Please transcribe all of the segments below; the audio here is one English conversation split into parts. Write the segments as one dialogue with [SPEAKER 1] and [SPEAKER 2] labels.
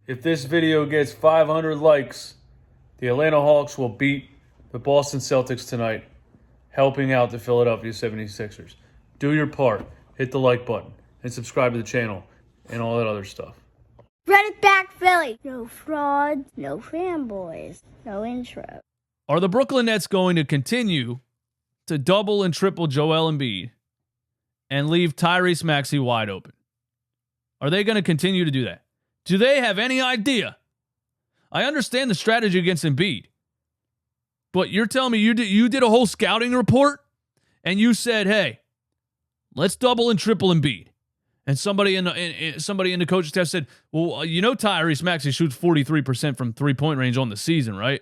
[SPEAKER 1] If this video gets 500 likes, the Atlanta Hawks will beat the Boston Celtics tonight, helping out the Philadelphia 76ers. Do your part. Hit the like button and subscribe to the channel and all that other stuff.
[SPEAKER 2] Run it back, Philly. No frauds, no fanboys, no intro.
[SPEAKER 3] Are the Brooklyn Nets going to continue to double and triple Joel Embiid and leave Tyrese Maxey wide open? Are they going to continue to do that? Do they have any idea? I understand the strategy against Embiid, but you're telling me you did a whole scouting report and you said, hey, let's double and triple Embiid. And somebody in the coaching staff said, well, Tyrese Maxey shoots 43% from three-point range on the season, right?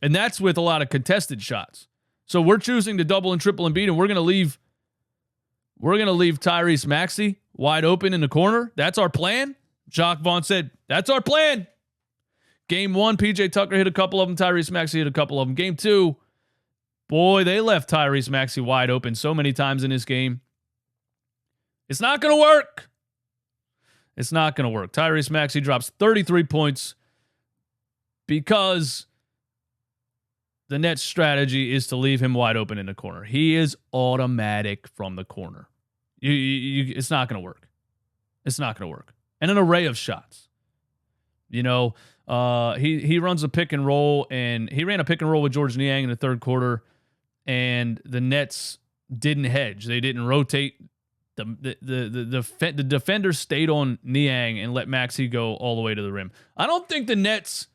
[SPEAKER 3] And that's with a lot of contested shots. So we're choosing to double and triple Embiid, and we're going to leave Tyrese Maxey wide open in the corner. That's our plan. Jacques Vaughn said, that's our plan. Game 1, PJ Tucker hit a couple of them. Tyrese Maxey hit a couple of them. Game 2, boy, they left Tyrese Maxey wide open so many times in this game. It's not going to work. It's not going to work. Tyrese Maxey drops 33 points because the Nets' strategy is to leave him wide open in the corner. He is automatic from the corner. It's not going to work. It's not going to work. And an array of shots. He runs a pick and roll, and he ran a pick and roll with Georges Niang in the third quarter, and the Nets didn't hedge. They didn't rotate. The defender stayed on Niang and let Maxey go all the way to the rim. I don't think the Nets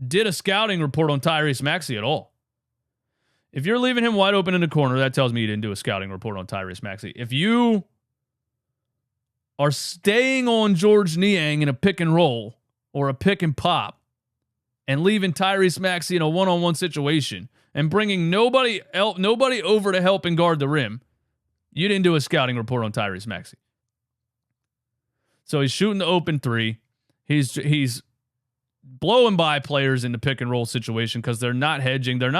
[SPEAKER 3] did a scouting report on Tyrese Maxey at all. If you're leaving him wide open in the corner, that tells me you didn't do a scouting report on Tyrese Maxey. If you are staying on Georges Niang in a pick and roll or a pick and pop and leaving Tyrese Maxey in a one-on-one situation and bringing nobody over to help and guard the rim, you didn't do a scouting report on Tyrese Maxey. So he's shooting the open three. He's blowing by players in the pick and roll situation because they're not hedging. They're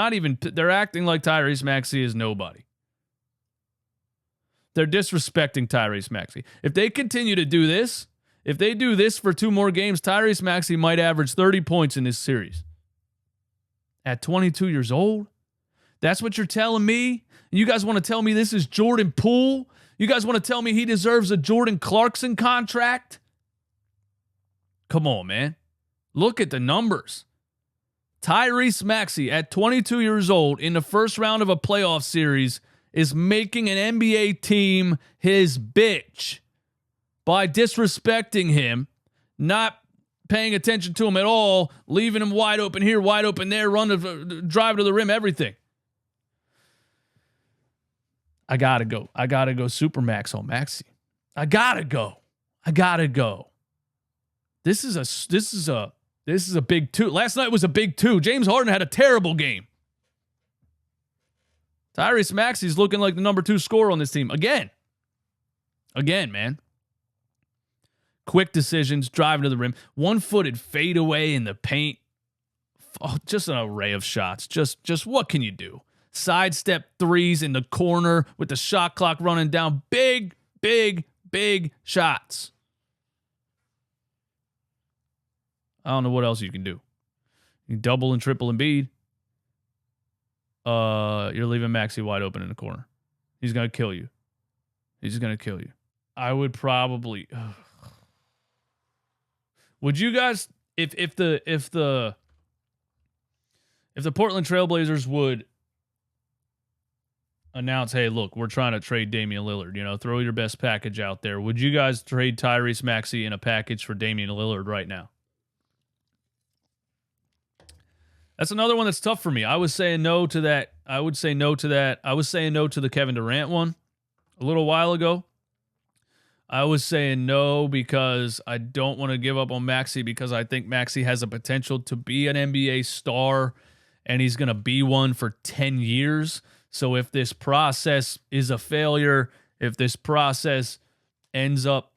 [SPEAKER 3] acting like Tyrese Maxey is nobody. They're disrespecting Tyrese Maxey. If they continue to do this, if they do this for 2 more games, Tyrese Maxey might average 30 points in this series. At 22 years old? That's what you're telling me? You guys want to tell me this is Jordan Poole? You guys want to tell me he deserves a Jordan Clarkson contract? Come on, man. Look at the numbers. Tyrese Maxey at 22 years old in the first round of a playoff series is making an NBA team his bitch by disrespecting him, not paying attention to him at all, leaving him wide open here, wide open there, drive to the rim, everything. I gotta go Supermax on Maxey. I gotta go. This is a big 2. Last night was a big 2. James Harden had a terrible game. Tyrese Maxey's looking like the number 2 scorer on this team. Again, man. Quick decisions, driving to the rim. One-footed fadeaway in the paint. Oh, just an array of shots. Just what can you do? Sidestep threes in the corner with the shot clock running down. Big shots. I don't know what else you can do. You double and triple Embiid. You're leaving Maxey wide open in the corner. He's going to kill you. I would probably... Would you guys... If the Portland Trailblazers would announce, hey, look, we're trying to trade Damian Lillard, throw your best package out there, would you guys trade Tyrese Maxey in a package for Damian Lillard right now? That's another one that's tough for me. I was saying no to that. I was saying no to the Kevin Durant one a little while ago. I was saying no because I don't want to give up on Maxey because I think Maxey has a potential to be an NBA star and he's going to be one for 10 years. So if this process is a failure, if this process ends up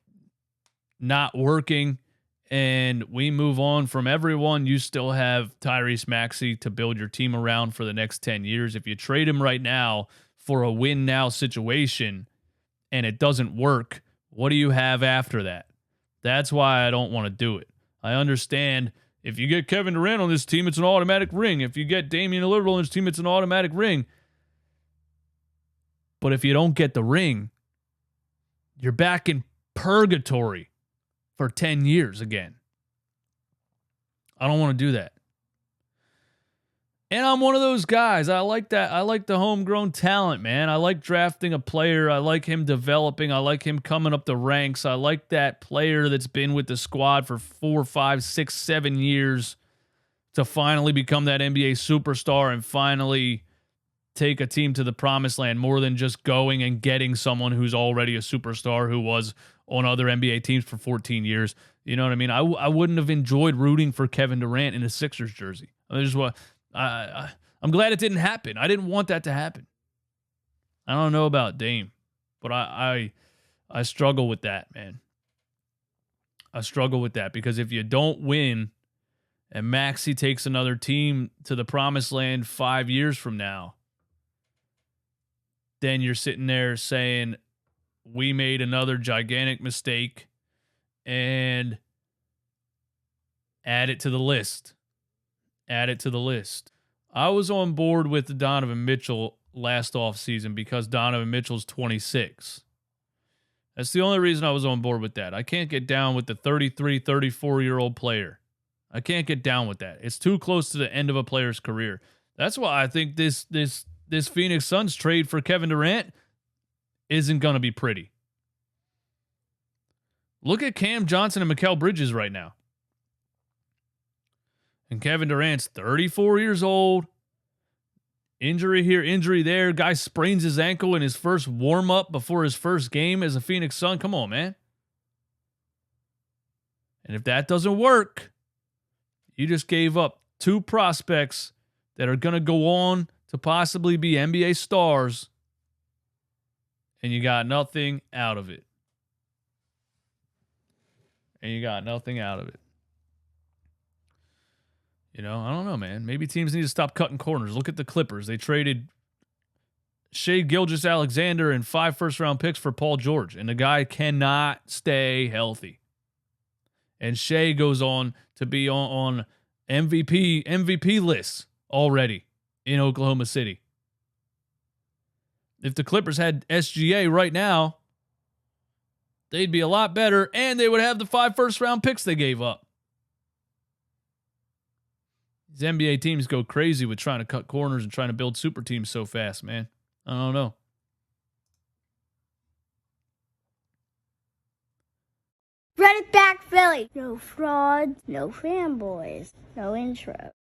[SPEAKER 3] not working, and we move on from everyone, you still have Tyrese Maxey to build your team around for the next 10 years. If you trade him right now for a win-now situation and it doesn't work, what do you have after that? That's why I don't want to do it. I understand if you get Kevin Durant on this team, it's an automatic ring. If you get Damian Lillard on this team, it's an automatic ring. But if you don't get the ring, you're back in purgatory for 10 years again. I don't want to do that. And I'm one of those guys. I like that. I like the homegrown talent, man. I like drafting a player. I like him developing. I like him coming up the ranks. I like that player that's been with the squad for 4, 5, 6, 7 years to finally become that NBA superstar and finally take a team to the promised land, more than just going and getting someone who's already a superstar who was on other NBA teams for 14 years. You know what I mean? I wouldn't have enjoyed rooting for Kevin Durant in a Sixers jersey. I'm glad it didn't happen. I didn't want that to happen. I don't know about Dame, but I struggle with that, man. I struggle with that because if you don't win and Maxey takes another team to the promised land 5 years from now, then you're sitting there saying, we made another gigantic mistake and add it to the list. Add it to the list. I was on board with Donovan Mitchell last offseason because Donovan Mitchell's 26. That's the only reason I was on board with that. I can't get down with the 33, 34-year-old player. I can't get down with that. It's too close to the end of a player's career. That's why I think this Phoenix Suns trade for Kevin Durant isn't going to be pretty. Look at Cam Johnson and Mikal Bridges right now. And Kevin Durant's 34 years old. Injury here, injury there. Guy sprains his ankle in his first warm-up before his first game as a Phoenix Sun. Come on, man. And if that doesn't work, you just gave up 2 prospects that are going to go on to possibly be NBA stars, and you got nothing out of it. You know, I don't know, man. Maybe teams need to stop cutting corners. Look at the Clippers. They traded Shai Gilgeous-Alexander and 5 first-round picks for Paul George, and the guy cannot stay healthy. And Shai goes on to be on MVP lists already in Oklahoma City. If the Clippers had SGA right now, they'd be a lot better, and they would have the 5 first-round picks they gave up. These NBA teams go crazy with trying to cut corners and trying to build super teams so fast, man. I don't know.
[SPEAKER 2] Run it back, Philly. No frauds, no fanboys, no intro.